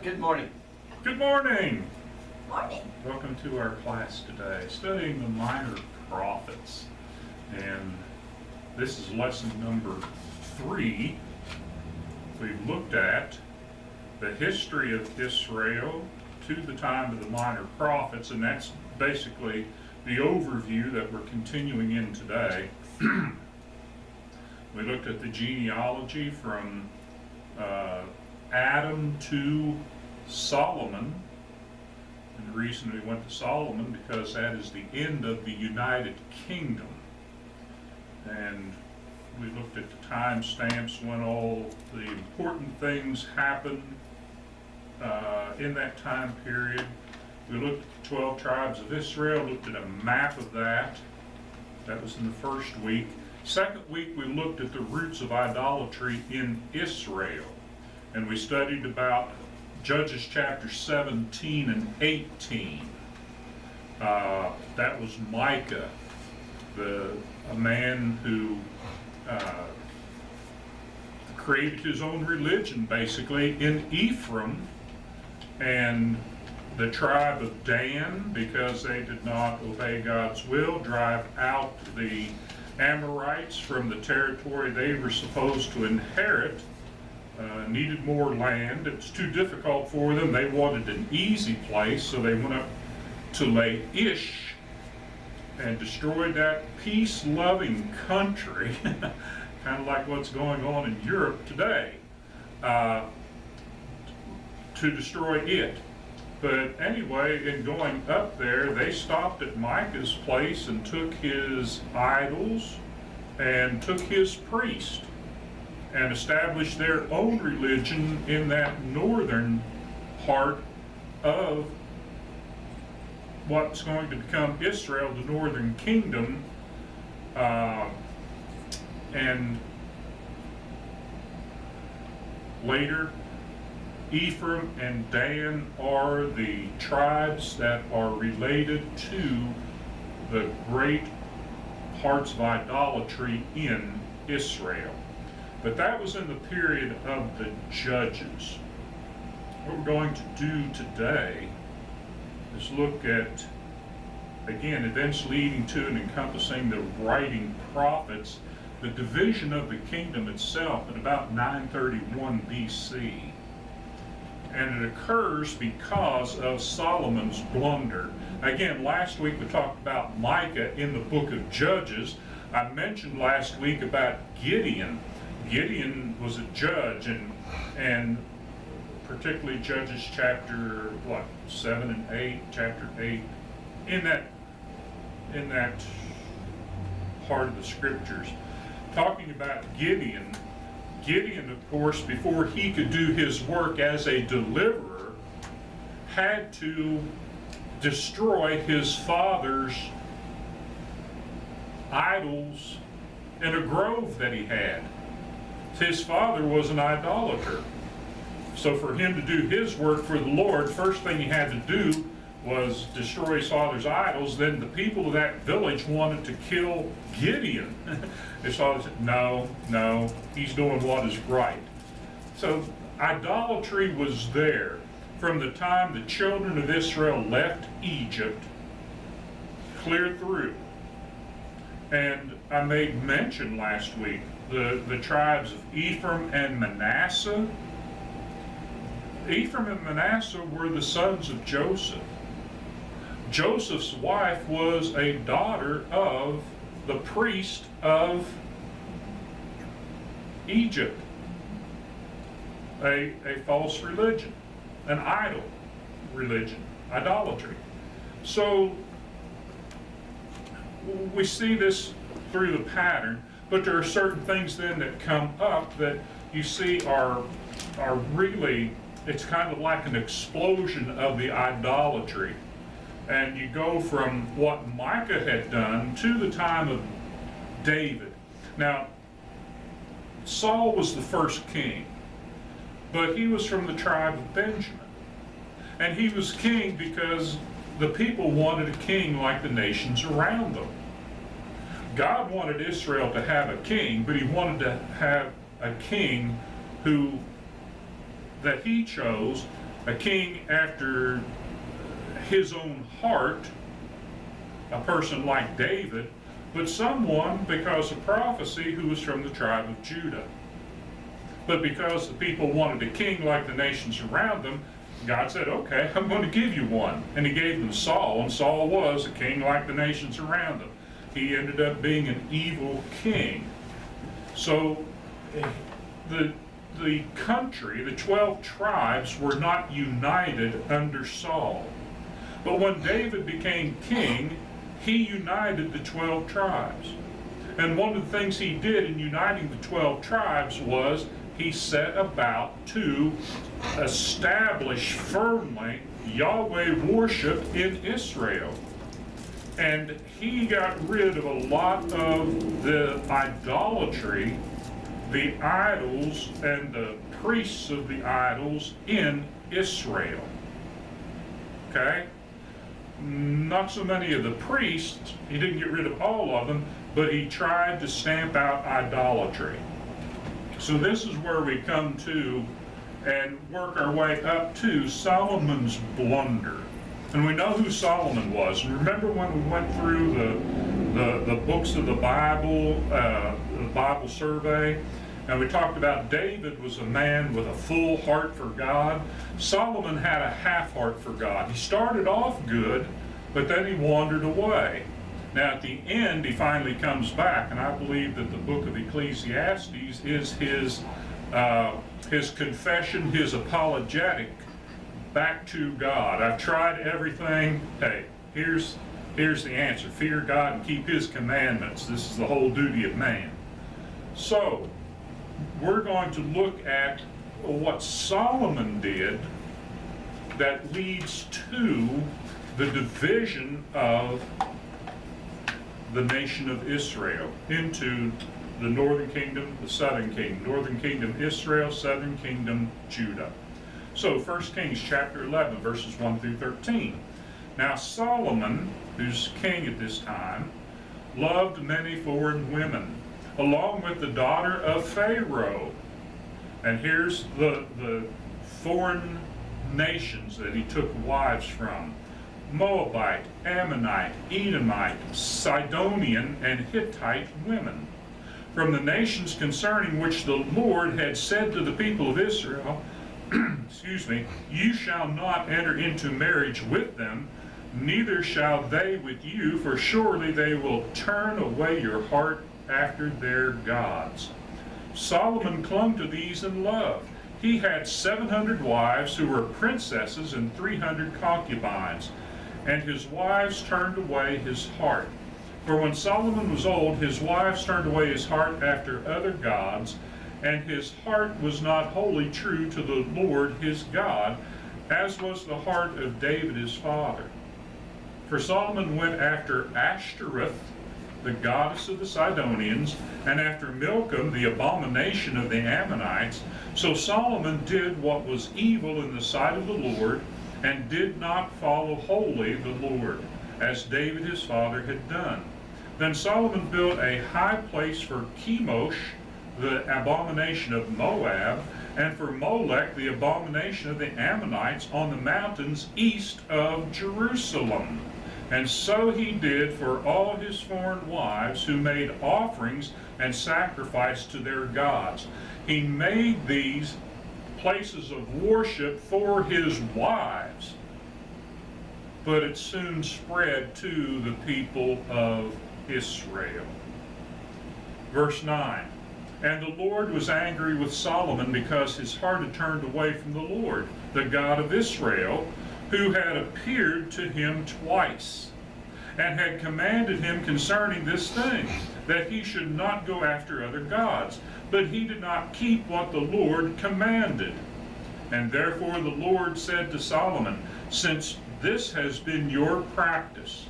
Good morning. Good morning. Morning. Welcome to our class today, studying the minor prophets. And this is lesson number 3. We've looked at the history of Israel to the time of the minor prophets, and that's basically the overview that we're continuing in today. We looked at the genealogy from Adam to Solomon. And the reason we went to Solomon because that is the end of the United Kingdom. And we looked at the time stamps when all the important things happened in that time period. We looked at the 12 tribes of Israel, looked at a map of that. That was in the first week. Second week, we looked at the roots of idolatry in Israel. And we studied about Judges chapter 17 and 18. That was Micah, a man who created his own religion, basically, in Ephraim, and the tribe of Dan, because they did not obey God's will, drive out the Amorites from the territory they were supposed to inherit. Needed more land. It was too difficult for them. They wanted an easy place, so they went up to Laish and destroyed that peace-loving country, kind of like what's going on in Europe today, to destroy it. But anyway, in going up there, they stopped at Micah's place and took his idols and took his priest, and established their own religion in that northern part of what's going to become Israel, the northern kingdom. And later, Ephraim and Dan are the tribes that are related to the great parts of idolatry in Israel. But that was in the period of the Judges. What we're going to do today is look at, again, events leading to and encompassing the writing prophets, the division of the kingdom itself at about 931 BC. And it occurs because of Solomon's blunder. Again, last week we talked about Micah in the book of Judges. I mentioned last week about Gideon. Gideon was a judge, and particularly Judges chapter 7 and 8, chapter 8, in that part of the scriptures, talking about Gideon. Gideon, of course, before he could do his work as a deliverer, had to destroy his father's idols in a grove that he had. His father was an idolater. So for him to do his work for the Lord, first thing he had to do was destroy his father's idols. Then the people of that village wanted to kill Gideon. His father said, no, he's doing what is right. So idolatry was there from the time the children of Israel left Egypt, clear through. And I made mention last week, the tribes of Ephraim and Manasseh. Ephraim and Manasseh were the sons of Joseph. Joseph's wife was a daughter of the priest of Egypt, a false religion, an idol religion, idolatry. So we see this through the pattern, but there are certain things then that come up that you see are really, it's kind of like an explosion of the idolatry. And you go from what Micah had done to the time of David. Now, Saul was the first king, but he was from the tribe of Benjamin. And he was king because the people wanted a king like the nations around them. God wanted Israel to have a king, but he wanted to have a king that he chose a king after his own heart, a person like David, but someone, because of prophecy, who was from the tribe of Judah. But because the people wanted a king like the nations around them, God said, okay, I'm going to give you one. And he gave them Saul, and Saul was a king like the nations around them. He ended up being an evil king. So the country, the 12 tribes, were not united under Saul. But when David became king, he united the 12 tribes. And one of the things he did in uniting the 12 tribes was he set about to establish firmly Yahweh worship in Israel. And he got rid of a lot of the idolatry, the idols and the priests of the idols in Israel. Okay? Not so many of the priests, he didn't get rid of all of them, but he tried to stamp out idolatry. So this is where we come to and work our way up to Solomon's blunder. And we know who Solomon was. And remember when we went through the books of the Bible survey, and we talked about David was a man with a full heart for God. Solomon had a half heart for God. He started off good, but then he wandered away. Now at the end, he finally comes back, and I believe that the book of Ecclesiastes is his confession, his apologetic back to God. I've tried everything. Hey, here's the answer. Fear God and keep his commandments. This is the whole duty of man. So, we're going to look at what Solomon did that leads to the division of the nation of Israel into the northern kingdom, the southern kingdom. Northern kingdom Israel, southern kingdom Judah. So 1 Kings chapter 11, verses 1 through 13. Now Solomon, who's king at this time, loved many foreign women, along with the daughter of Pharaoh. And here's the foreign nations that he took wives from: Moabite, Ammonite, Edomite, Sidonian, and Hittite women, from the nations concerning which the Lord had said to the people of Israel, excuse me, you shall not enter into marriage with them, neither shall they with you, for surely they will turn away your heart after their gods. Solomon clung to these in love. He had 700 wives who were princesses and 300 concubines, and his wives turned away his heart. For when Solomon was old, his wives turned away his heart after other gods, and his heart was not wholly true to the Lord his God, as was the heart of David his father. For Solomon went after Ashtoreth, the goddess of the Sidonians, and after Milcom, the abomination of the Ammonites. So Solomon did what was evil in the sight of the Lord, and did not follow wholly the Lord, as David his father had done. Then Solomon built a high place for Chemosh, the abomination of Moab, and for Molech, the abomination of the Ammonites, on the mountains east of Jerusalem. And so he did for all his foreign wives who made offerings and sacrifice to their gods. He made these places of worship for his wives, but it soon spread to the people of Israel. Verse 9, and the Lord was angry with Solomon because his heart had turned away from the Lord, the God of Israel, who had appeared to him twice, and had commanded him concerning this thing, that he should not go after other gods. But he did not keep what the Lord commanded. And therefore the Lord said to Solomon, since this has been your practice,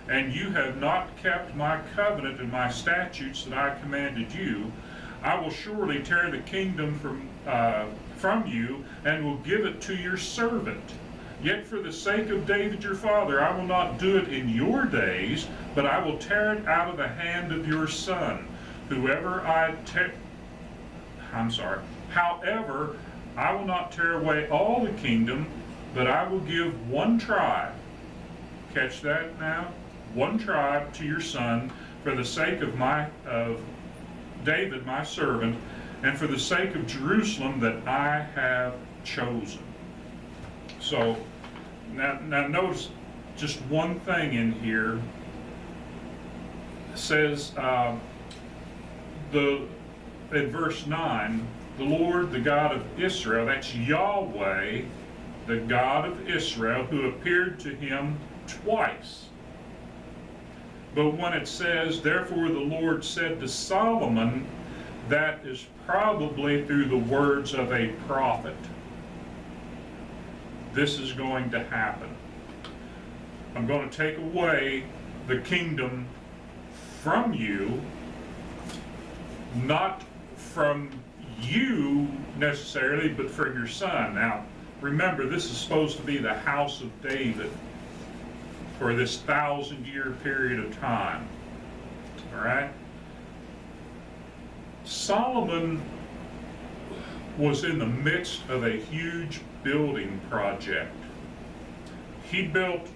and you have not kept my covenant and my statutes that I commanded you, I will surely tear the kingdom from you, and will give it to your servant. Yet for the sake of David your father, I will not do it in your days, but I will tear it out of the hand of your son. However, I will not tear away all the kingdom, but I will give one tribe, catch that now, one tribe to your son for the sake of David my servant, and for the sake of Jerusalem that I have chosen. So now notice just one thing in here. It says in verse 9, the Lord, the God of Israel, that's Yahweh, the God of Israel, who appeared to him twice. But when it says, therefore the Lord said to Solomon, that is probably through the words of a prophet. This is going to happen. I'm going to take away the kingdom from you, not from you necessarily, but from your son. Now, remember, this is supposed to be the house of David for this 1,000-year period of time. All right? Solomon was in the midst of a huge building project. He built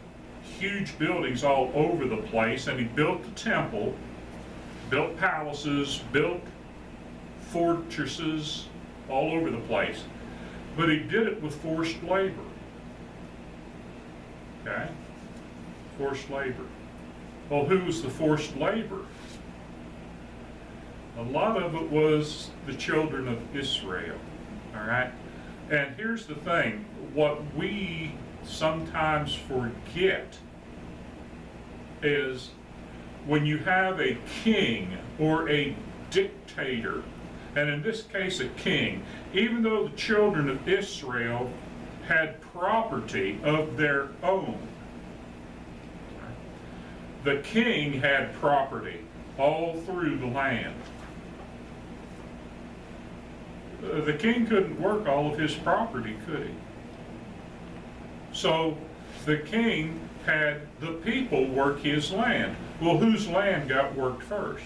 huge buildings all over the place, and he built the temple, built palaces, built fortresses all over the place. But he did it with forced labor. Okay? Forced labor. Well, who was the forced labor? A lot of it was the children of Israel. All right? And here's the thing. What we sometimes forget is when you have a king or a dictator, and in this case a king, even though the children of Israel had property of their own, the king had property all through the land. The king couldn't work all of his property, could he? So the king had the people work his land. Well, whose land got worked first?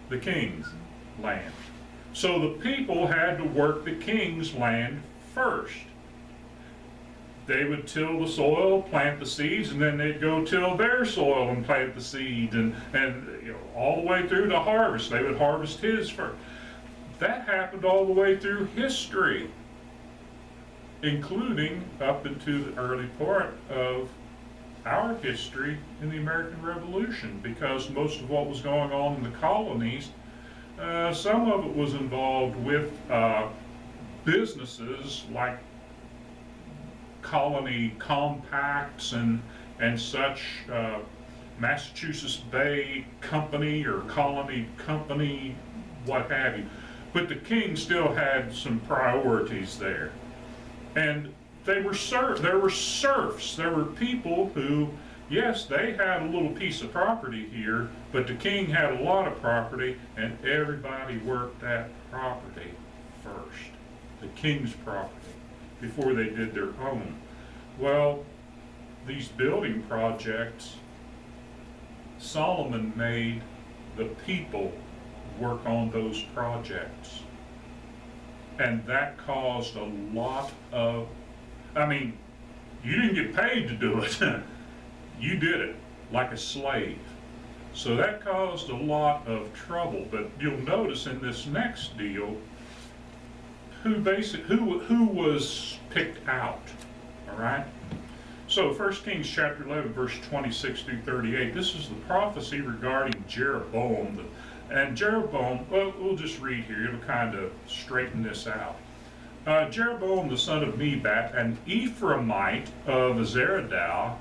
The king's land. So the people had to work the king's land first. They would till the soil, plant the seeds, and then they'd go till their soil and plant the seed, and all the way through to harvest. They would harvest his first. That happened all the way through history, including up into the early part of our history in the American Revolution, because most of what was going on in the colonies, some of it was involved with businesses like colony compacts and such, Massachusetts Bay Company or Colony Company, what have you. But the king still had some priorities there. And there were serfs. There were people who, yes, they had a little piece of property here, but the king had a lot of property, and everybody worked that property first, the king's property, before they did their own. Well, these building projects, Solomon made the people work on those projects. And that caused a lot of, you didn't get paid to do it. You did it like a slave. So that caused a lot of trouble. But you'll notice in this next deal, who was picked out, all right? So 1 Kings chapter 11, verse 26 through 38, this is the prophecy regarding Jeroboam. And Jeroboam, well, we'll just read here, it'll kind of straighten this out. Jeroboam the son of Nebat, an Ephraimite of Zeredah,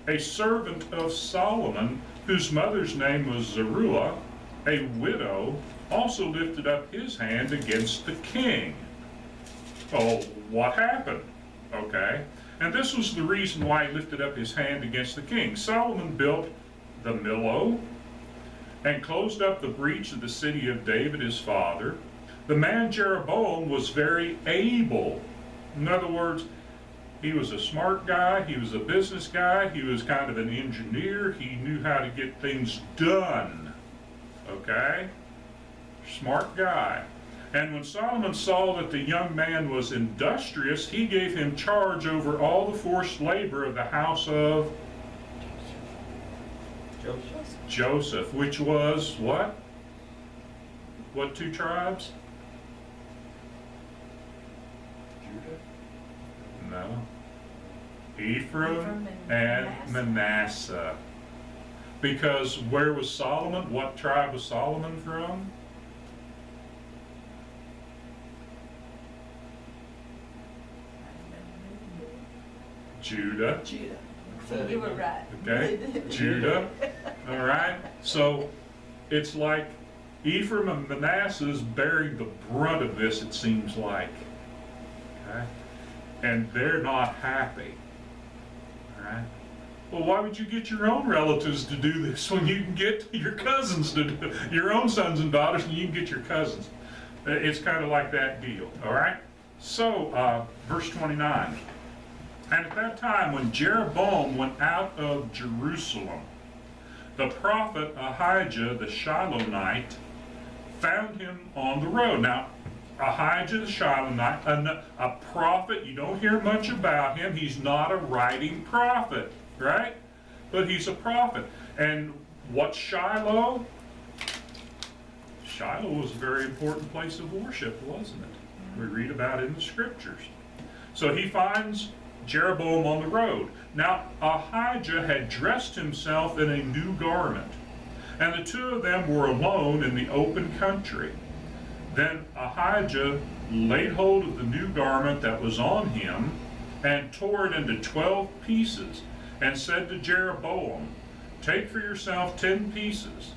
a servant of Solomon, whose mother's name was Zeruiah, a widow, also lifted up his hand against the king. Oh, what happened? Okay. And this was the reason why he lifted up his hand against the king. Solomon built the Millo and closed up the breach of the city of David his father. The man Jeroboam was very able. In other words, he was a smart guy, he was a business guy, he was kind of an engineer, he knew how to get things done. Okay? Smart guy. And when Solomon saw that the young man was industrious, he gave him charge over all the forced labor of the house of Joseph, which was what? What two tribes? No. Ephraim and Manasseh. Because where was Solomon? What tribe was Solomon from? Judah. Judah. So you were right. Okay, Judah. All right. So it's like Ephraim and Manasseh is bearing the brunt of this, it seems like. Okay? And they're not happy. All right. Well, why would you get your own relatives to do this when you can get your cousins to do it? Your own sons and daughters, and you can get your cousins. It's kind of like that deal. All right. So, verse 29. And at that time, when Jeroboam went out of Jerusalem, the prophet Ahijah the Shilonite found him on the road. Now, Ahijah the Shilonite, a prophet, you don't hear much about him. He's not a writing prophet, right? But he's a prophet. And what's Shiloh? Shiloh was a very important place of worship, wasn't it? We read about it in the scriptures. So he finds Jeroboam on the road. Now Ahijah had dressed himself in a new garment, and the two of them were alone in the open country. Then Ahijah laid hold of the new garment that was on him, and tore it into 12 pieces, and said to Jeroboam, Take for yourself 10 pieces.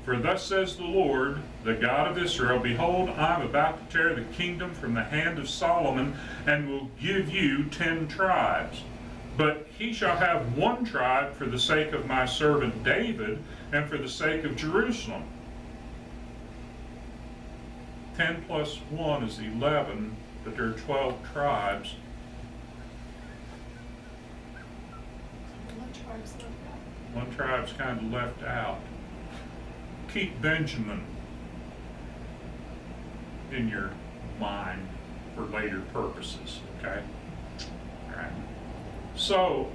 For thus says the Lord, the God of Israel, Behold, I am about to tear the kingdom from the hand of Solomon, and will give you 10 tribes. But he shall have 1 tribe for the sake of my servant David, and for the sake of Jerusalem. 10 plus 1 is 11, but there are 12 tribes. One tribe's kind of left out. Keep Benjamin in your mind for later purposes, okay? All right. So,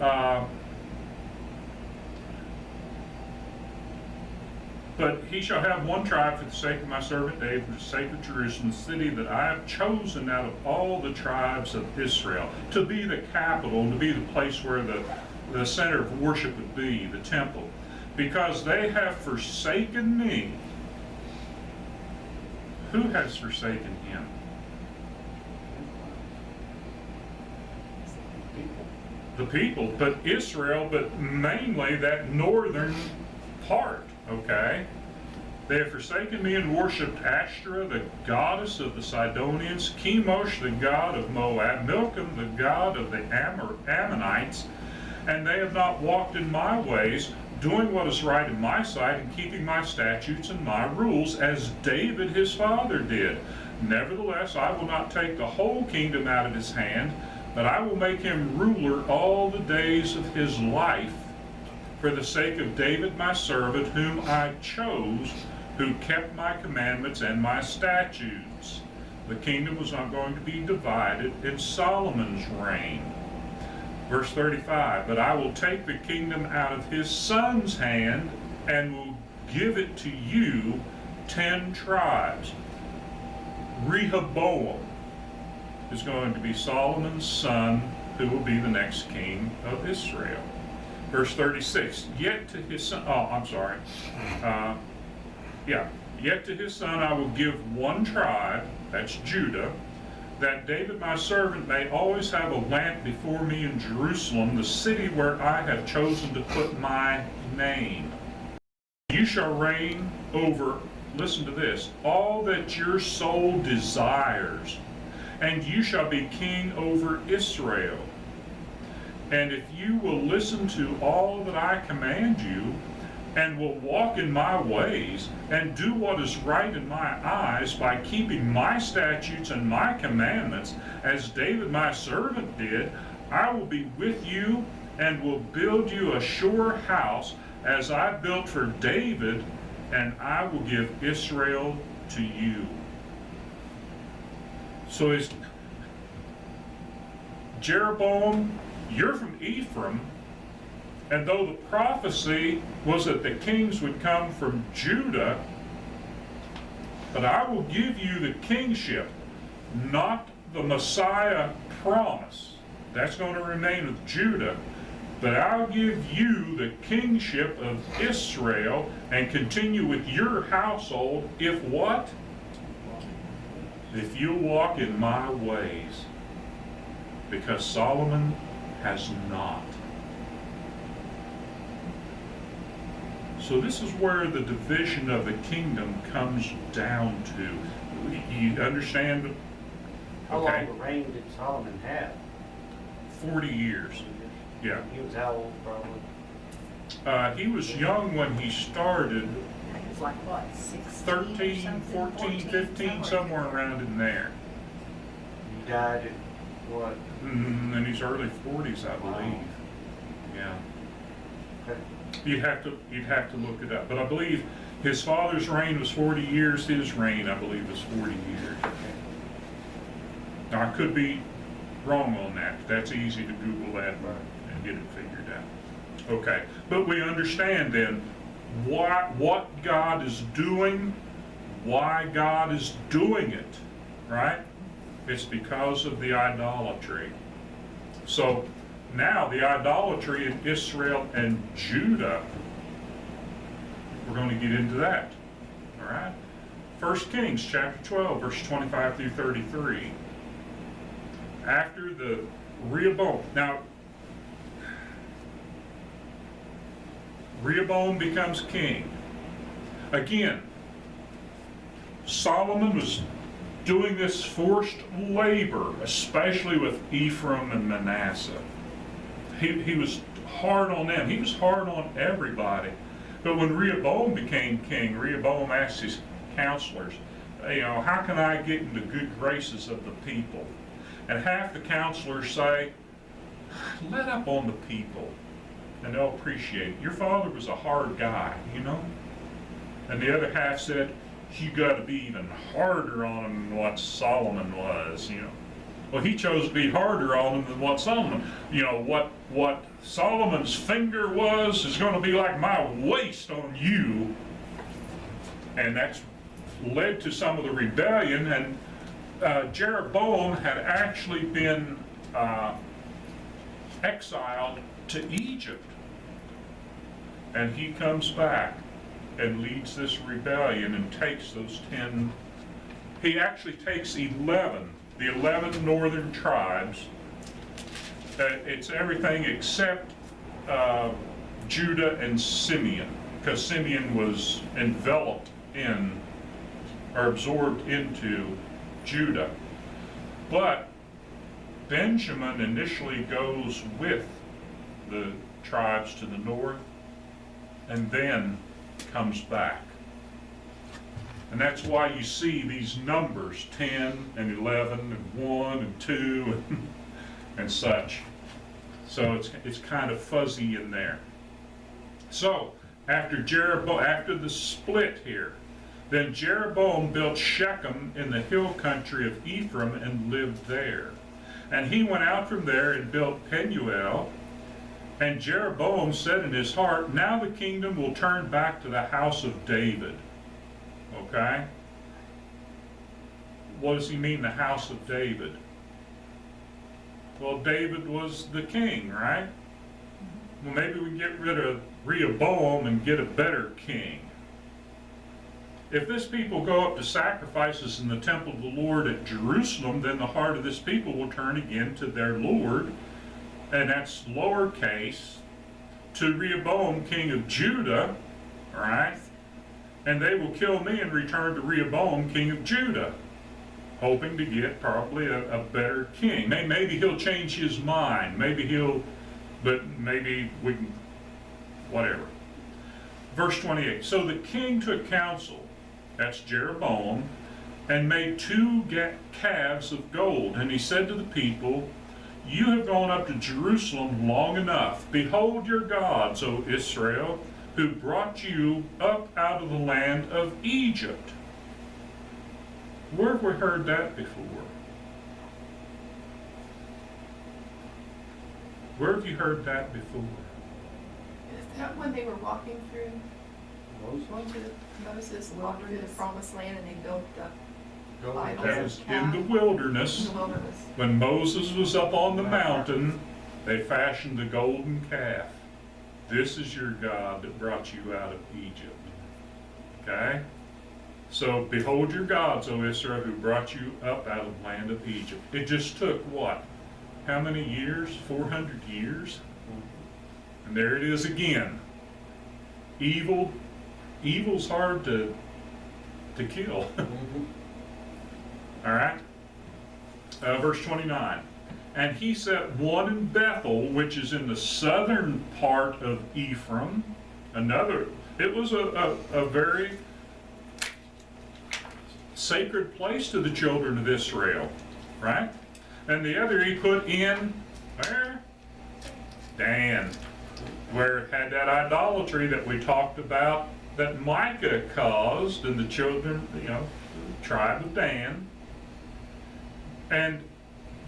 but he shall have 1 tribe for the sake of my servant David, for the sake of Jerusalem, the city that I have chosen out of all the tribes of Israel, to be the capital, to be the place where the center of worship would be, the temple. Because they have forsaken me. Who has forsaken him? The people, but Israel, but mainly that northern part, okay? They have forsaken me and worshipped Ashtoreth, the goddess of the Sidonians, Chemosh, the god of Moab, Milcom, the god of the Ammonites, and they have not walked in my ways, doing what is right in my sight, and keeping my statutes and my rules, as David his father did. Nevertheless, I will not take the whole kingdom out of his hand, but I will make him ruler all the days of his life, for the sake of David my servant, whom I chose, who kept my commandments and my statutes. The kingdom was not going to be divided in Solomon's reign. Verse 35, but I will take the kingdom out of his son's hand, and will give it to you 10 tribes. Rehoboam is going to be Solomon's son, who will be the next king of Israel. Verse 36, yet to his son, yet to his son I will give 1 tribe, that's Judah, that David my servant may always have a lamp before me in Jerusalem, the city where I have chosen to put my name. You shall reign over, listen to this, all that your soul desires, and you shall be king over Israel. And if you will listen to all that I command you, and will walk in my ways, and do what is right in my eyes by keeping my statutes and my commandments, as David my servant did, I will be with you and will build you a sure house, as I built for David, and I will give Israel to you. So is Jeroboam, you're from Ephraim, and though the prophecy was that the kings would come from Judah, but I will give you the kingship, not the Messiah promise. That's going to remain with Judah. But I'll give you the kingship of Israel and continue with your household if what? If you walk in my ways. Because Solomon has not. So this is where the division of the kingdom comes down to. You understand? How long a reign did Solomon have? 40 years. Yeah. He was how old probably? He was young when he started. It was like what, 16 13, 14, 15, somewhere around in there. He died at what? In his early 40s, I believe. Yeah. Okay. You'd have to look it up. But I believe his father's reign was 40 years. His reign, I believe, was 40 years. Now, I could be wrong on that. That's easy to Google that and get it figured out. Okay. But we understand then what God is doing, why God is doing it, right? It's because of the idolatry. So now the idolatry in Israel and Judah, we're going to get into that. All right? 1 Kings chapter 12, verse 25 through 33. After the Rehoboam. Now, Rehoboam becomes king. Again, Solomon was doing this forced labor, especially with Ephraim and Manasseh. He was hard on them. He was hard on everybody. But when Rehoboam became king, Rehoboam asked his counselors, how can I get in the good graces of the people? And half the counselors say, let up on the people, and they'll appreciate it. Your father was a hard guy, And the other half said, you got to be even harder on him than what Solomon was, Well, he chose to be harder on him than what Solomon, what Solomon's finger was is going to be like my waist on you. And that's led to some of the rebellion. And Jeroboam had actually been exiled to Egypt. And he comes back and leads this rebellion and takes those 10. He actually takes 11, the 11 northern tribes. It's everything except Judah and Simeon, because Simeon was enveloped in, or absorbed into Judah. But Benjamin initially goes with the tribes to the north and then comes back. And that's why you see these numbers 10 and 11 and 1 and 2 and such. So it's kind of fuzzy in there. So after the split here, then Jeroboam built Shechem in the hill country of Ephraim and lived there. And he went out from there and built Penuel. And Jeroboam said in his heart, now the kingdom will turn back to the house of David. Okay? What does he mean, the house of David? Well, David was the king, right? Well, maybe we get rid of Rehoboam and get a better king. If this people go up to sacrifices in the temple of the Lord at Jerusalem, then the heart of this people will turn again to their Lord, and that's lowercase, to Rehoboam, king of Judah, right? And they will kill me and return to Rehoboam, king of Judah, hoping to get probably a better king. Maybe he'll change his mind. But maybe we can, whatever. Verse 28, so the king took counsel, that's Jeroboam, and made 2 calves of gold. And he said to the people, you have gone up to Jerusalem long enough. Behold your gods, O Israel, who brought you up out of the land of Egypt. Where have we heard that before? Where have you heard that before? Is that when they were walking through, Moses? Moses walked through the promised land and they built the Go Bible. with That was in the In the wilderness. wilderness? When Moses was up on the mountain, they fashioned the golden calf. This is your God that brought you out of Egypt. Okay? So, behold your gods, O Israel, who brought you up out of the land of Egypt. It just took what? How many years? 400 years? And there it is again. Evil's hard to kill. All right? Verse 29. And he set one in Bethel, which is in the southern part of Ephraim. It was a very sacred place to the children of Israel, right? And the other he put in, where? Dan, where it had that idolatry that we talked about that Micah caused in the children, the tribe of Dan, and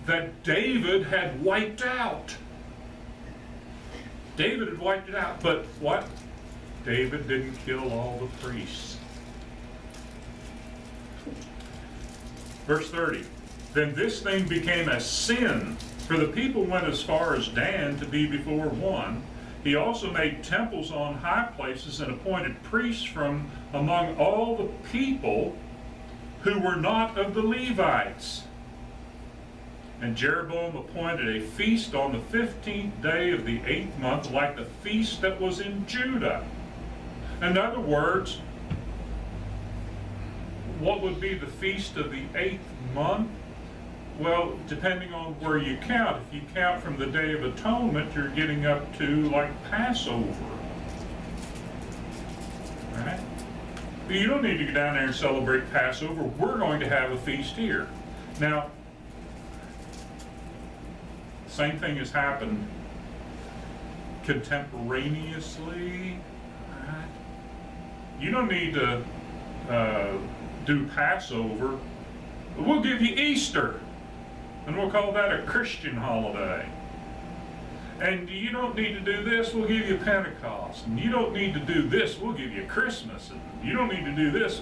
that David had wiped out. David had wiped it out, but what? David didn't kill all the priests. Verse 30, then this thing became a sin, for the people went as far as Dan to be before one. He also made temples on high places and appointed priests from among all the people who were not of the Levites. And Jeroboam appointed a feast on the 15th day of the 8th month, like the feast that was in Judah. In other words, what would be the feast of the 8th month? Well, depending on where you count. If you count from the Day of Atonement, you're getting up to like Passover. Right? But you don't need to go down there and celebrate Passover. We're going to have a feast here. Now, same thing has happened contemporaneously. Right? You don't need to do Passover. We'll give you Easter, and we'll call that a Christian holiday. And you don't need to do this, we'll give you Pentecost. And you don't need to do this, we'll give you Christmas. And you don't need to do this.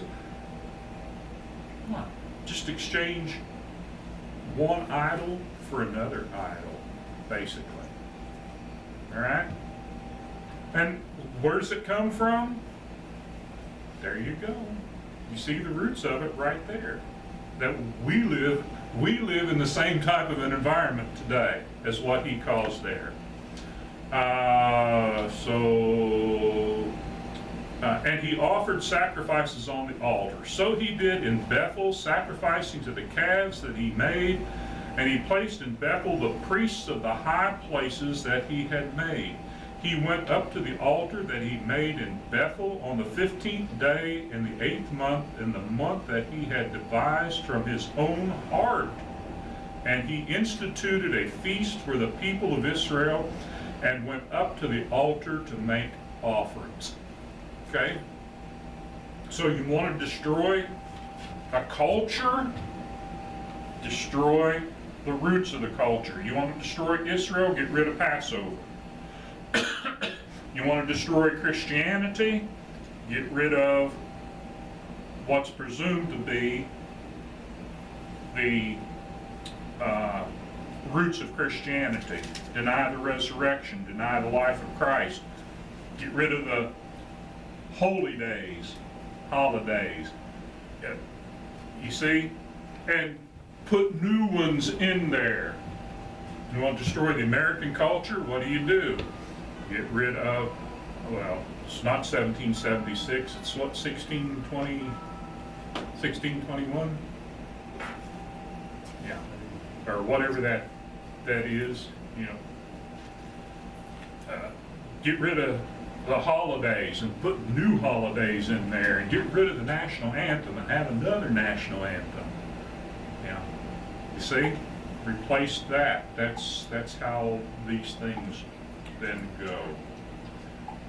Come on, just exchange one idol for another idol, basically. All right? And where does it come from? There you go. You see the roots of it right there. That we live in the same type of an environment today as what he calls there. And he offered sacrifices on the altar. So he did in Bethel, sacrificing to the calves that he made. And he placed in Bethel the priests of the high places that he had made. He went up to the altar that he made in Bethel on the 15th day in the 8th month, in the month that he had devised from his own heart. And he instituted a feast for the people of Israel and went up to the altar to make offerings. Okay? So you want to destroy a culture? Destroy the roots of the culture. You want to destroy Israel? Get rid of Passover. You want to destroy Christianity? Get rid of what's presumed to be the roots of Christianity. Deny the resurrection, deny the life of Christ. Get rid of the holy days, holidays. You see? And put new ones in there. You want to destroy the American culture? What do? Get rid of, well, it's not 1776, it's what, 1620, 1621? Yeah, or whatever that is, get rid of the holidays and put new holidays in there, and get rid of the national anthem and have another national anthem. Yeah, you see, replace that. That's how these things then go.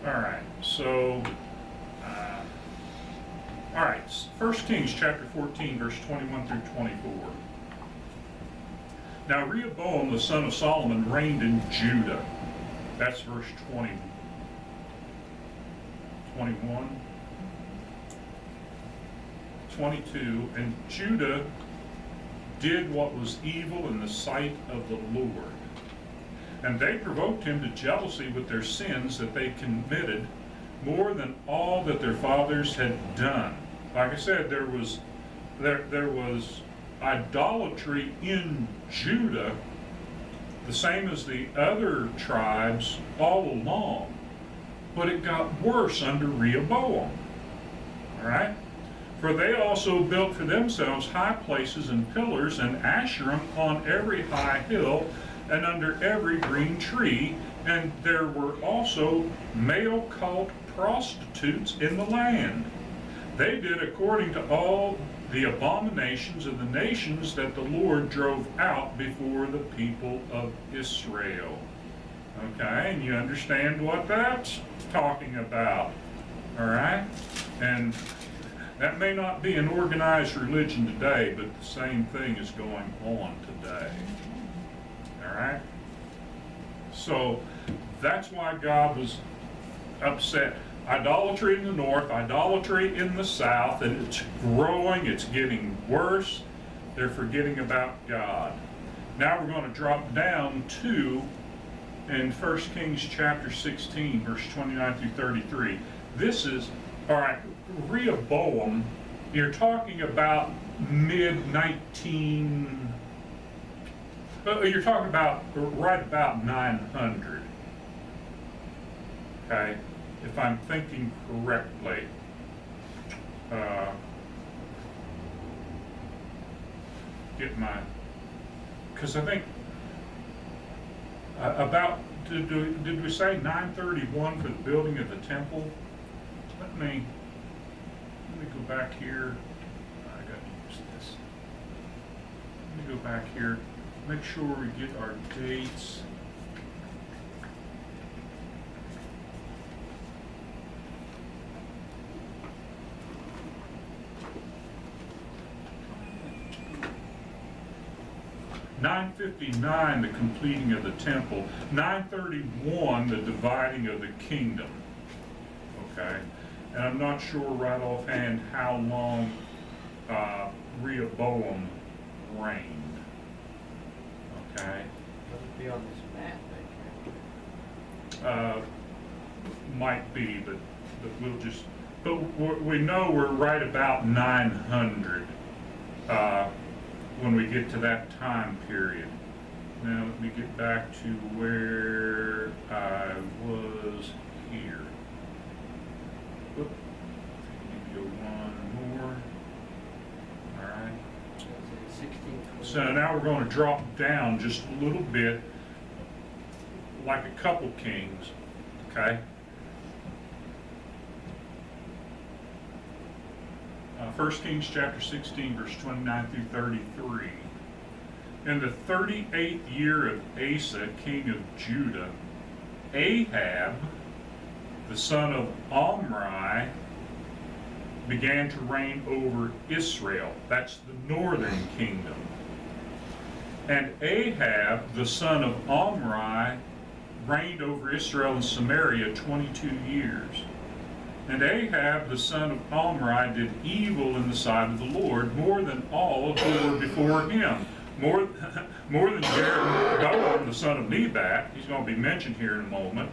All right, so, all right, 1 Kings chapter 14, verse 21 through 24. Now Rehoboam, the son of Solomon, reigned in Judah. That's verse 20, 21, 22. And Judah did what was evil in the sight of the Lord. And they provoked him to jealousy with their sins that they committed, more than all that their fathers had done. Like I said, there was idolatry in Judah, the same as the other tribes all along, but it got worse under Rehoboam. All right? For they also built for themselves high places and pillars and Asherim on every high hill and under every green tree, and there were also male cult prostitutes in the land. They did according to all the abominations of the nations that the Lord drove out before the people of Israel. Okay, and you understand what that's talking about, all right? And that may not be an organized religion today, but the same thing is going on today, all right? So that's why God was upset. Idolatry in the north, idolatry in the south, and it's growing, it's getting worse. They're forgetting about God. Now we're going to drop down to, in 1 Kings chapter 16, verse 29 through 33. This is, all right, Rehoboam, you're talking about mid-19, you're talking about right about 900, okay? If I'm thinking correctly. Get my, because I think about, did we say 931 for the building of the temple? Let me go back here. I got to use this. Let me go back here, make sure we get our dates. $959, the completing of the temple. $931, the dividing of the kingdom. Okay, and I'm not sure right offhand how long Rehoboam reigned. Okay. Must be on this map, Might be, but we'll just. But we know we're right about 900. When we get to that time period. Now let me get back to where I was here. Oop. Need to go one more. All right. 1620. So now we're going to drop down just a little bit, like a couple kings. Okay. 1 Kings chapter 16, verse 29 through 33. In the 38th year of Asa, king of Judah, Ahab, the son of Omri, began to reign over Israel. That's the northern kingdom. And Ahab, the son of Omri, reigned over Israel and Samaria 22 years. And Ahab, the son of Omri, did evil in the sight of the Lord, more than all who were before him. More than Jeroboam, the son of Nebat, he's going to be mentioned here in a moment.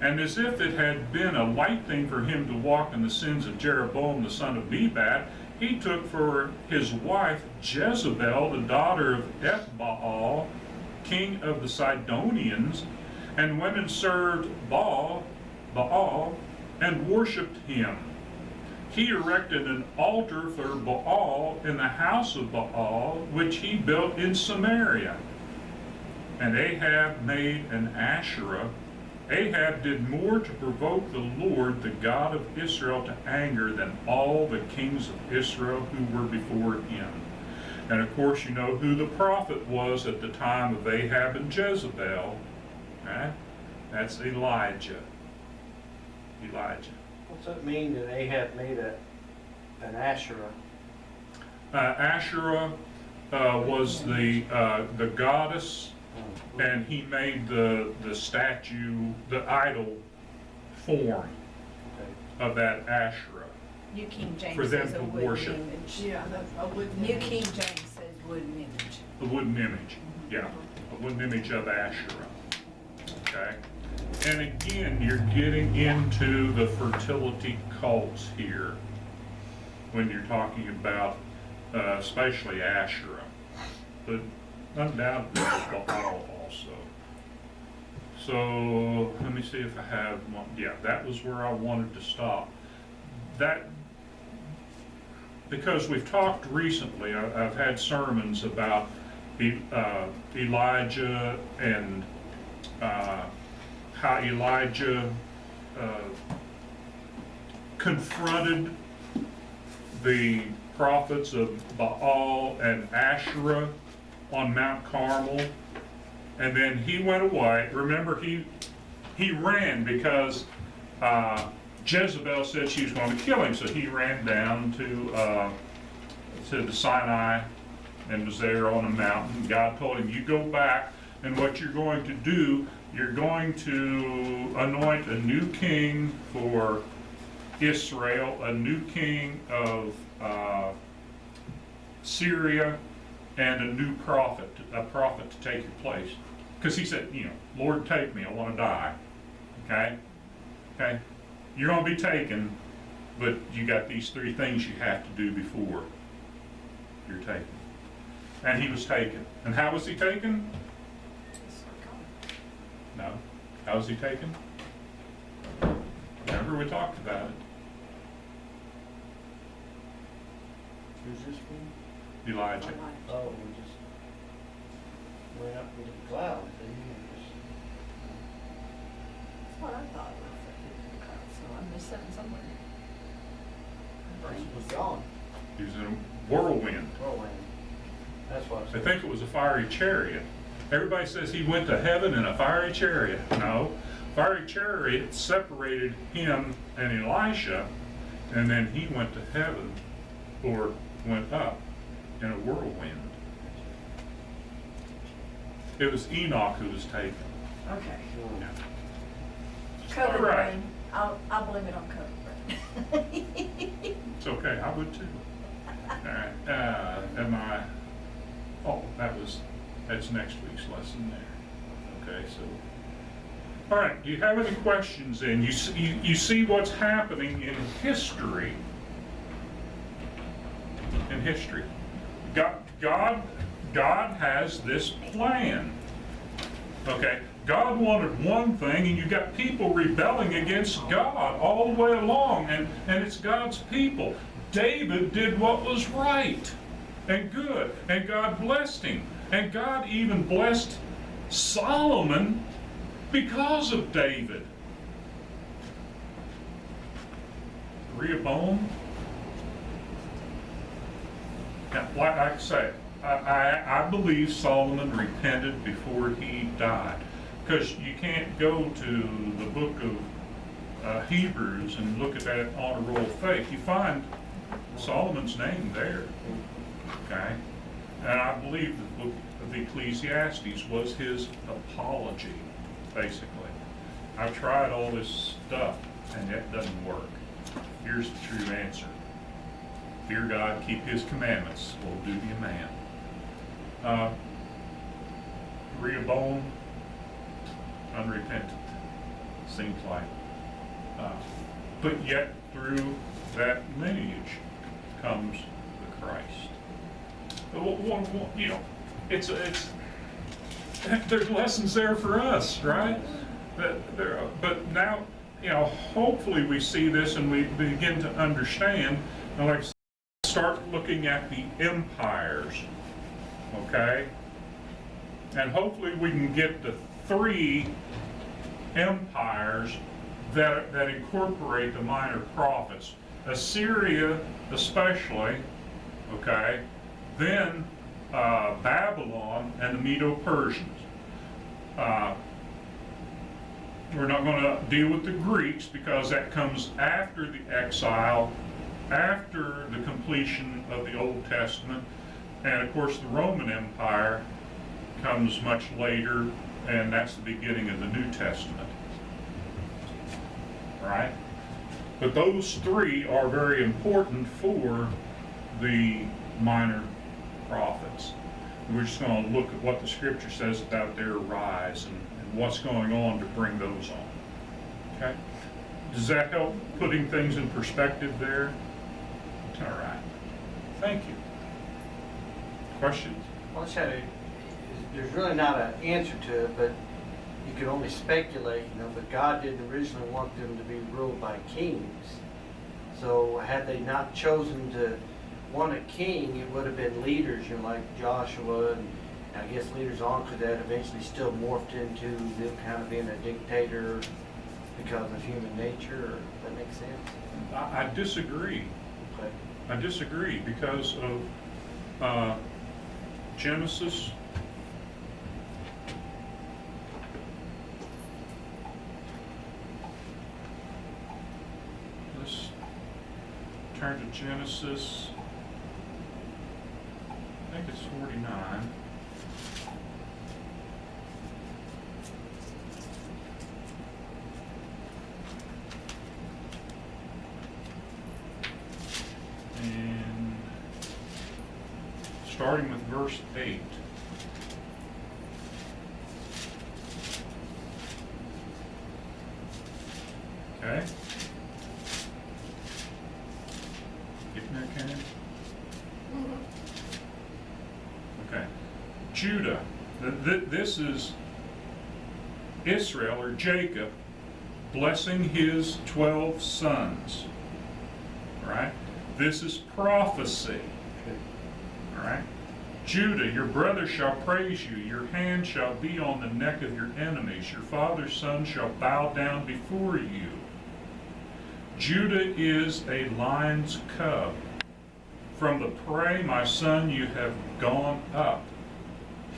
And as if it had been a light thing for him to walk in the sins of Jeroboam, the son of Nebat, he took for his wife Jezebel, the daughter of Ethbaal, king of the Sidonians, and went and served Baal, and worshipped him. He erected an altar for Baal in the house of Baal, which he built in Samaria. And Ahab made an Asherah. Ahab did more to provoke the Lord, the God of Israel, to anger than all the kings of Israel who were before him. And of course, you know who the prophet was at the time of Ahab and Jezebel. Right? That's Elijah. What's that mean that Ahab made an Asherah? Asherah was the goddess, and he made the statue, the idol form of that Asherah. New King James For them says a to wooden worship. image. Yeah, that's a wooden New image. King James says wooden image. The wooden image, yeah, a wooden image of Asherah. Okay, and again, you're getting into the fertility cults here when you're talking about, especially Asherah, but undoubtedly Baal also. So let me see if I have one. Yeah, that was where I wanted to stop. That. Because we've talked recently, I've had sermons about Elijah and how Elijah confronted the prophets of Baal and Asherah on Mount Carmel, and then he went away. Remember, he ran because Jezebel said she was going to kill him, so he ran down to the Sinai and was there on a mountain. God told him, you go back, and what you're going to do, you're going to anoint a new king for Israel, a new king of Syria, and a new prophet to take your place. Because he said, Lord, take me, I want to die. Okay? You're going to be taken, but you got these three things you have to do before you're taken. And he was taken. And how was he taken? No. How was he taken? Remember we talked about it. Who's this from? Elijah. Oh, we just went up with the clouds, didn't we? That's what I thought was, so I missed something somewhere. He was gone. He was in a whirlwind. Whirlwind. That's what I I said. think it was a fiery chariot. Everybody says he went to heaven in a fiery chariot. No. Fiery chariot separated him and Elisha, and then he went to heaven, or went up in a whirlwind. It was Enoch who was taken. Okay. Yeah. COVID All right. brain. I'll blame it on COVID brain. It's okay, I would too. All right, that's next week's lesson there. Okay, so, all right, do you have any questions then? You see what's happening in history. In history. God has this plan. Okay, God wanted one thing, and you got people rebelling against God all the way along, and it's God's people. David did what was right and good, and God blessed him. And God even blessed Solomon because of David. Rehoboam. Now, like I say, I believe Solomon repented before he died. Because you can't go to the book of Hebrews and look at that honor roll of faith. You find Solomon's name there. Okay? And I believe the book of Ecclesiastes was his apology, basically. I've tried all this stuff, and it doesn't work. Here's the true answer. Fear God, keep his commandments, will do be a man. Rehoboam, unrepentant, seems like. But yet, through that lineage comes the Christ. It's there's lessons there for us, right? But now, hopefully we see this and we begin to understand, and like start looking at the empires, okay? And hopefully we can get the three empires that incorporate the minor prophets. Assyria especially, okay? Then Babylon and the Medo-Persians. We're not going to deal with the Greeks because that comes after the exile, after the completion of the Old Testament. And of course, the Roman Empire comes much later, and that's the beginning of the New Testament. Right? But those three are very important for the minor prophets. We're just going to look at what the scripture says about their rise and what's going on to bring those on. Okay? Does that help putting things in perspective there? All right. Thank you. Questions? Well, I said, there's really not an answer to it, but you can only speculate, but God didn't originally want them to be ruled by kings. So had they not chosen to want a king, it would have been leaders, like Joshua, and I guess leaders on, because that eventually still morphed into them kind of being a dictator because of human nature, or does that make sense? I disagree. Okay. I disagree because of Genesis. Let's turn to Genesis. I think it's 49. And starting with verse 8. Okay? Getting there, Karen? Okay. Judah. This is Israel, or Jacob, blessing his 12 sons. Right? This is prophecy. All right? Judah, your brother shall praise you. Your hand shall be on the neck of your enemies. Your father's son shall bow down before you. Judah is a lion's cub. From the prey, my son, you have gone up.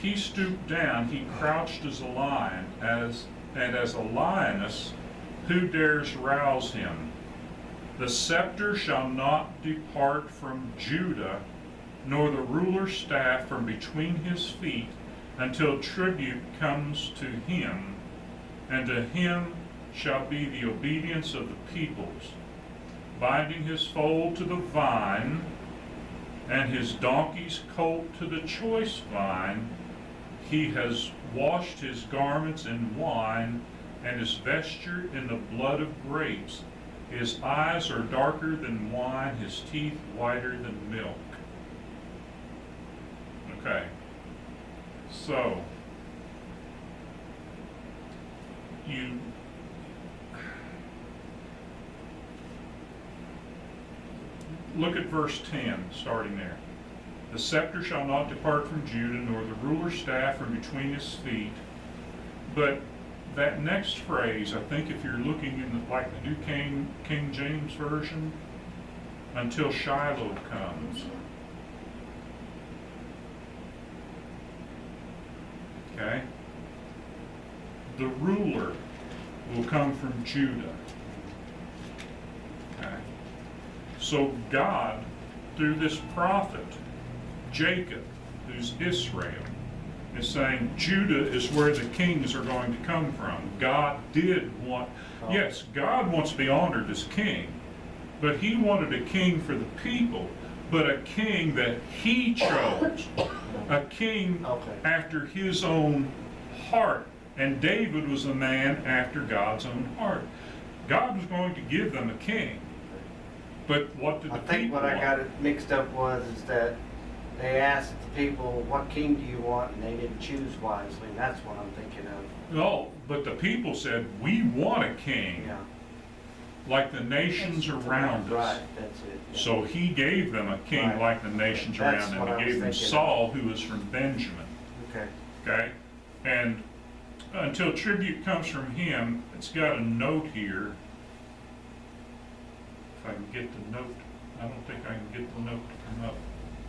He stooped down, he crouched as a lion, and as a lioness, who dares rouse him? The scepter shall not depart from Judah, nor the ruler's staff from between his feet, until tribute comes to him, and to him shall be the obedience of the peoples, binding his foal to the vine, and his donkey's colt to the choice vine. He has washed his garments in wine, and his vesture in the blood of grapes. His eyes are darker than wine, his teeth whiter than milk. Okay. So, you look at verse 10, starting there. The scepter shall not depart from Judah, nor the ruler's staff from between his feet. But that next phrase, I think if you're looking in the New King James Version, until Shiloh comes. Okay? The ruler will come from Judah. Okay? So God, through this prophet, Jacob, who's Israel, is saying Judah is where the kings are going to come from. God did want, yes, God wants to be honored as king, but he wanted a king for the people, but a king that he chose, a king after his own heart. And David was a man after God's own heart. God was going to give them a king, but what did the people want? I think what I got it mixed up is that they asked the people, what king do you want? And they didn't choose wisely. And that's what I'm thinking of. No, but the people said, we want a king. Yeah. Like the nations around us. Right, that's it. Yeah. So he gave them a king Right. like the nations That's around what them. I He was gave them thinking. Saul, who was from Benjamin. Okay. Okay? And until tribute comes from him, it's got a note here. If I can get the note, I don't think I can get the note to come up.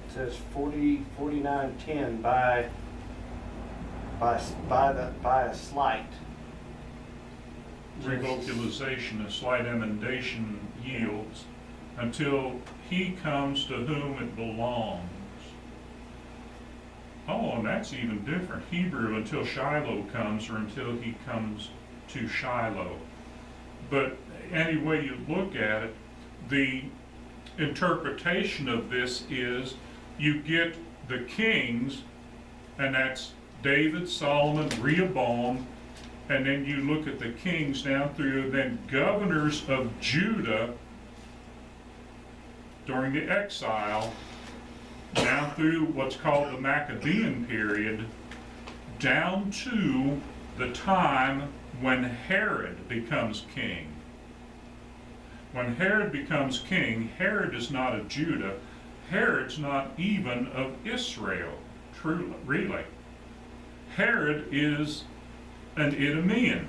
It says 49:10 by a slight. Revocalization, a slight emendation yields until he comes to whom it belongs. Oh, and that's even different. Hebrew until Shiloh comes, or until he comes to Shiloh. But any way you look at it, the interpretation of this is you get the kings, and that's David, Solomon, Rehoboam, and then you look at the kings down through, and then governors of Judah during the exile, down through what's called the Maccabean period, down to the time when Herod becomes king. When Herod becomes king, Herod is not of Judah. Herod's not even of Israel, truly, really. Herod is an Idumean,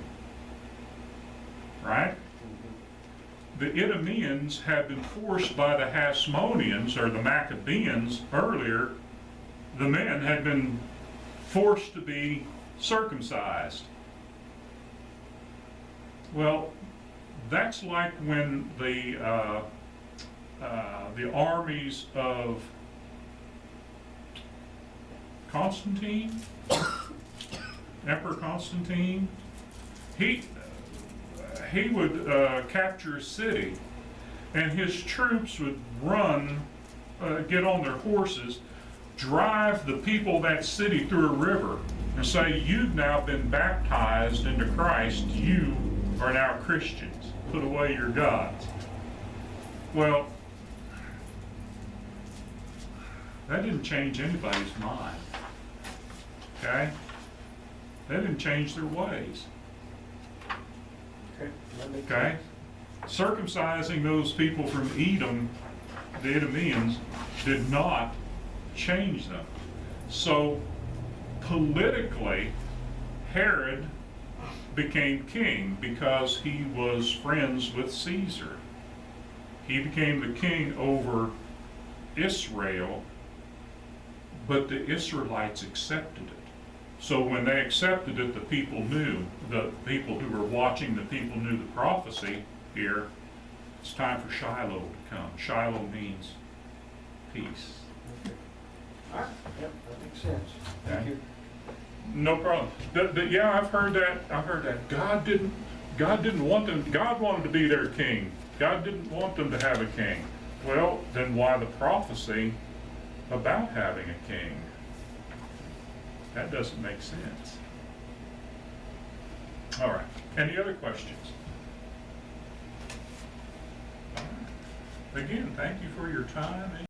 right? The Idumeans had been forced by the Hasmoneans, or the Maccabeans earlier. The men had been forced to be circumcised. Well, that's like when the armies of Constantine, Emperor Constantine, he would capture a city, and his troops would run, get on their horses, drive the people of that city through a river, and say, "You've now been baptized into Christ. You are now Christians. Put away your gods." Well, that didn't change anybody's mind. Okay? That didn't change their ways. Okay, that makes Okay? sense. Circumcising those people from Edom, the Idumeans, did not change them. So, politically, Herod became king because he was friends with Caesar. He became the king over Israel, but the Israelites accepted it. So when they accepted it, the people knew, the people who were watching, the people knew the prophecy here. It's time for Shiloh to come. Shiloh means peace. Okay. All right, yep, that makes sense. Thank Okay. you. No problem. But yeah, I've heard that. God didn't want them. God wanted to be their king. God didn't want them to have a king. Well, then why the prophecy about having a king? That doesn't make sense. All right. Any other questions? All right. Again, thank you for your time.